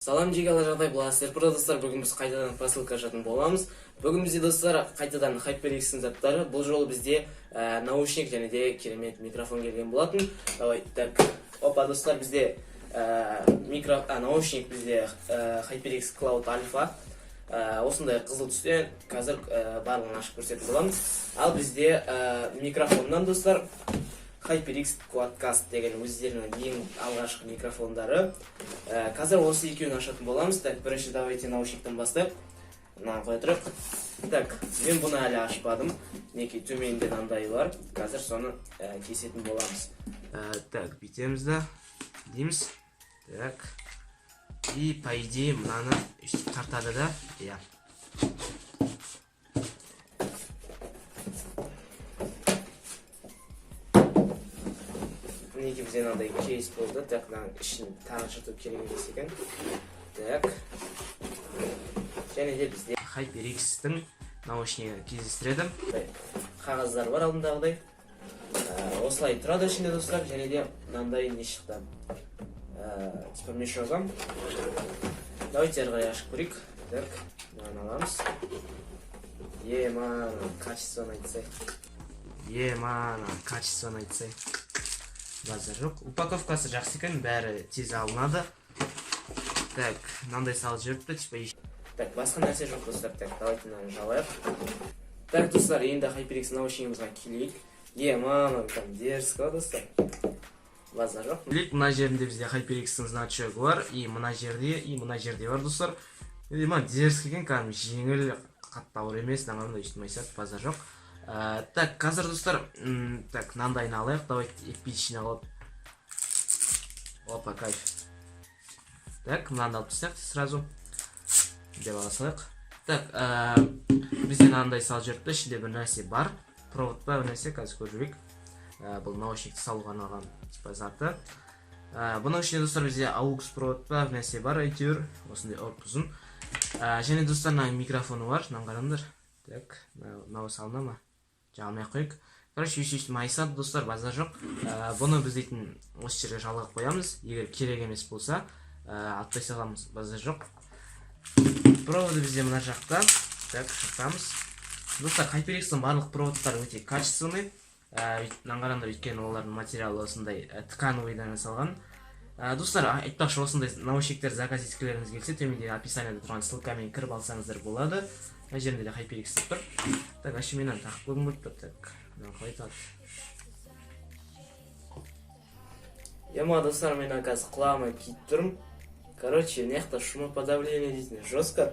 Салам жегалы жағдай боласыздар. Достар, бүгін біз қайтадан посылка ашатын боламыз. Бүгін бізде достар қайтадан HyperX-тің заттары. Бұл жолы бізде наушник және де керемет микрофон келген болатын. Давай, так. Опа, достар, бізде наушник бізде HyperX Cloud Alpha. Осындай қызыл түсте қазір барлығын ашып көрсетіп боламыз. Ал бізде микрофоннан достар HyperX Quadcast деген өздерінің ең алғашқы микрофондары. Қазір осы екеуін ашатын боламыз. Так, бірінші давайте наушниктен бастайық. Мынаны қоя тұрайық. Так, мен бұны әлі ашпадым. Неке төменде мынандай бар. Қазір соны кесетін боламыз. Так, бүйтеміз да дейміз. Так. И по идее мынаны үстіп тартады да. Я. Неге бізде мынандай кейс болды. Так, мынаның ішін тағы жыртып керек емес екен. Так. Және де бізде HyperX-тің наушнигі кездестіреді. Қағаздар бар алдындағыдай. Осылай тұрады ішінде достар. Және де мынандай не шықты. Типа мешогам. Давайте әрі қарай ашып көрейік. Так, мынаны аламыз. Мана качествоны айтсай. Базар жоқ. Упаковкасы жақсы екен, бәрі тез алынады. Так, мынандай салып жүріпті, типа. Так, басқа нәрсе жоқ достар. Так, давайте мынаны жабайық. Так, достар, енді HyperX наушнигімізге келейік. Мана там дерзко, достар. Базар жоқ. Мына жерінде бізде HyperX-тің значогы бар, и мына жерде бар достар. Мана дерзко екен, кәдімгі жеңіл, қатты ауыр емес, наңғанда үстімайсақ, базар жоқ. Так, қазір достар, так, мынандайын алайық, давайте эпичный алып. Опа, кайф. Так, мынаны алып тастайық сразу. Деп аласылайық. Так, бізде мынандай салып жүріпті, ішінде бір нәрсе бар. Провод па, бір нәрсе, қазір көріп. Бұл наушникті салуға арналған типа заты. Бұның ішінде достар бізде AUX провод па, бір нәрсе бар, әйтеуір, осындай ұрып ұзын. Және достар, микрофоны бар, мынаны қараңдар. Так, мынау салына ма? Жағылмай қойық. Короче, үстім айсады достар, базар жоқ. Бұны біз дейтін осы жерге жалғап қоямыз. Егер керек емес болса, аттай саламыз, базар жоқ. Проводы бізде мына жақта. Так, шықтамыз. Достар, HyperX-тің барлық проводтары өте качественный. Наңғарандар өйткені олардың материалы осындай тканойдан жасалған. Достар, айтпақшы осындай наушниктер заказ еткілеріңіз келсе, төменде описанияда тұрған ссылкамен кіріп алсаңыздар болады. Мына жерінде де HyperX тұр. Так, ашы менен тақып қойғым болып тұр. Так, мынаны қайтады. Достар, мен қазір құлағыма киіп тұрмын. Короче, неқта шумоподавление дейтін жестко.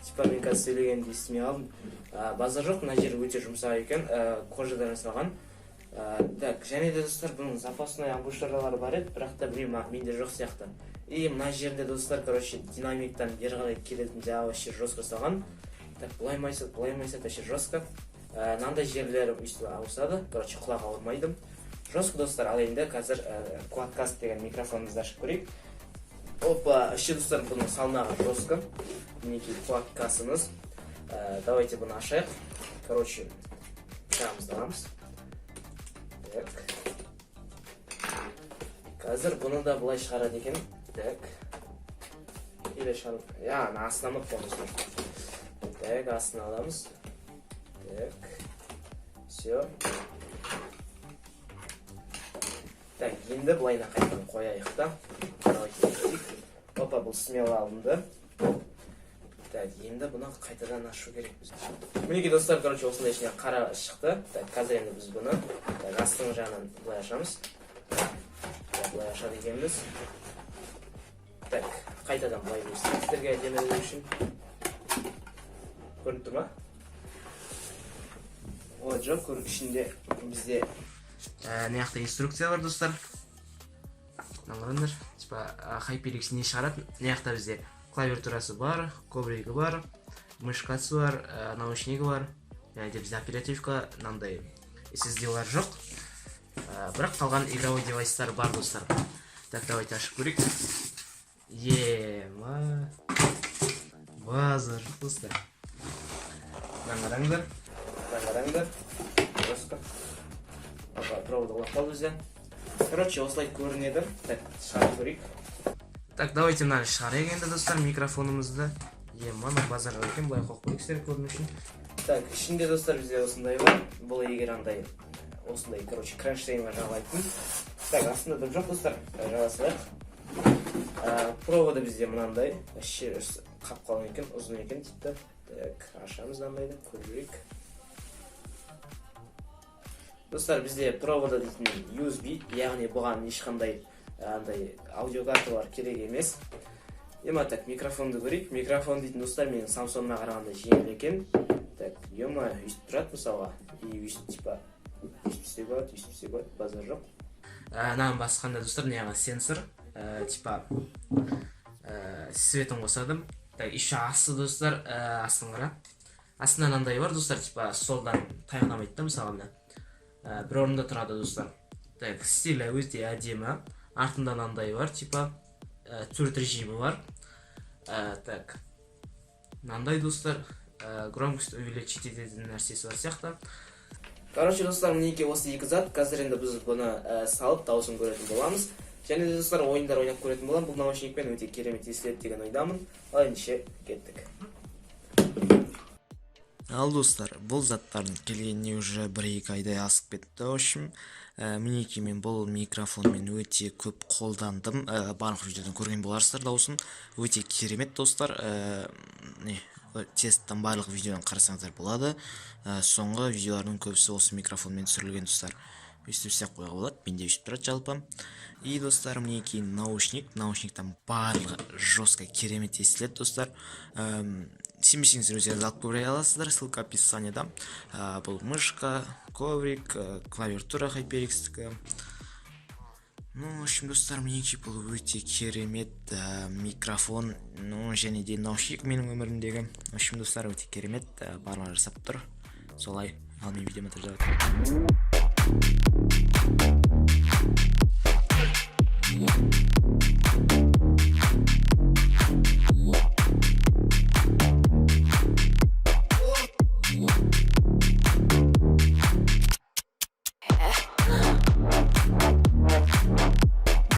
Типа мен қазір сөйлегенді естімей алдым. Базар жоқ, мына жері өте жұмсақ екен, кожадан жасалған. Так, және де достар, бұның запасной амбушюралары бар еді, бірақ та білмеймін, менде жоқ сияқты. И мына жерде достар, короче, динамиктан бері қарай келетін жаңа вообще жестко салған. Так, былай майсат, вообще жестко. Мынандай жерлері өйстіп ауысады, короче, құлақ ауырмайды. Жестко достар, ал енді қазір Quadcast деген микрофонымызды ашып көрейік. Опа, іші достар, бұның салмағы жестко. Мінекей Quadcast'ымыз. Давайте бұны ашайық. Короче, шығамызды аламыз. Так. Қазір бұны да бұлай шығарады екен. Так. Или шығарып. Астына мұқ болмыз. Так, астына аламыз. Так. Все. Так, енді бұлайна қайтын қояйық та. Опа, бұл смело алынды. Так, енді бұны қайтадан ашу керек біз. Мінеке достар, короче, осындай ішіне қара шықты. Так, қазір енді біз бұны астың жағынан бұлай ашамыз. Бұлай ашады екенбіз. Так, қайтадан бұлай бөлісті. Сіздерге әдемелеу үшін. Көрініп тұр ма? О, жоқ, көріп ішінде бізде неяқта инструкция бар, достар. Наңғырындар. Типа, HyperX не шығарады. Неяқта бізде клавиатурасы бар, ковригі бар, мышкасы бар, наушнигі бар. Және де бізде оперативка, мынандай SSD-лар жоқ. Бірақ қалған игровой девайстар бар, достар. Так, давайте ашып көрейік. Базар жоқ, достар. Наңғараңдар. Жестко. Проводы олап қалды бізде. Короче, осылай көрінеді. Так, шығарып көрейік. Так, давайте мынаны шығарайық енді достар, микрофонымызды. Мана базарға екен, былай қойып қояйық сіздерге көріну үшін. Так, ішінде достар бізде осындай бар. Бұл егер андай осындай, короче, кронштейнға жағылайтын. Так, астында дым жоқ достар, жағасайық. Проводы бізде мынандай, қап қалың екен, ұзын екен типті. Так, ашамыз андайды, көрейік. Достар, бізде проводы дейтін USB, яғни бұған ешқандай андай аудиокарталар керек емес. Так, микрофонды көрейік. Микрофон дейтін достар менің Samsung'на қарағанда жеңіл екен. Так, өйстіп тұрады мысалға. И өйстіп типа өйстіп болады, базар жоқ. Нағын басқанда достар неға сенсор, типа светін қосадым. Так, еще асты достар, астын қара. Астында мынандай бар достар, типа солдан таяқнамайды да мысалға. Бір орында тұрады достар. Так, стилі өте әдемі. Артында мынандай бар, типа төрт режимі бар. Так, мынандай достар, громкость увеличить ететін нәрсесі бар сияқты. Короче, достар, мінекей осы екі зат. Қазір енді біз бұны салып дауысын көретін боламыз. Және де достар, ойындар ойнап көретін болам. Бұл наушникпен өте керемет естіледі деген ойдамын. Ал ендеше кеттік. Ал достар, бұл заттардың келгеніне уже 1-2 айдай асып кетті. В общем, мінекей мен бұл микрофонмен өте көп қолдандым. Барлық видеодан көрген боларсыздар дауысын. Өте керемет достар. Тесттен барлық видеодан қарасаңыздар болады. Соңғы видеолардың көбісі осы микрофонмен түсірілген достар. Өйстіп сәк қойға болады. Менде өйстіп тұрады жалпы. И достар, мінекей наушниктан барлығы жестко керемет естіледі достар. Сенбесеңіздер өздеріңіз алып көре аласыздар, ссылка описанияда. Бұл мышка, коврик, клавиатура HyperX-тікі. В общем, достар, мінекей бұл өте керемет микрофон, және де наушник менің өмірімдегі. В общем, достар, өте керемет, барлығы жасап тұр. Солай, ал мен видеома тұржават.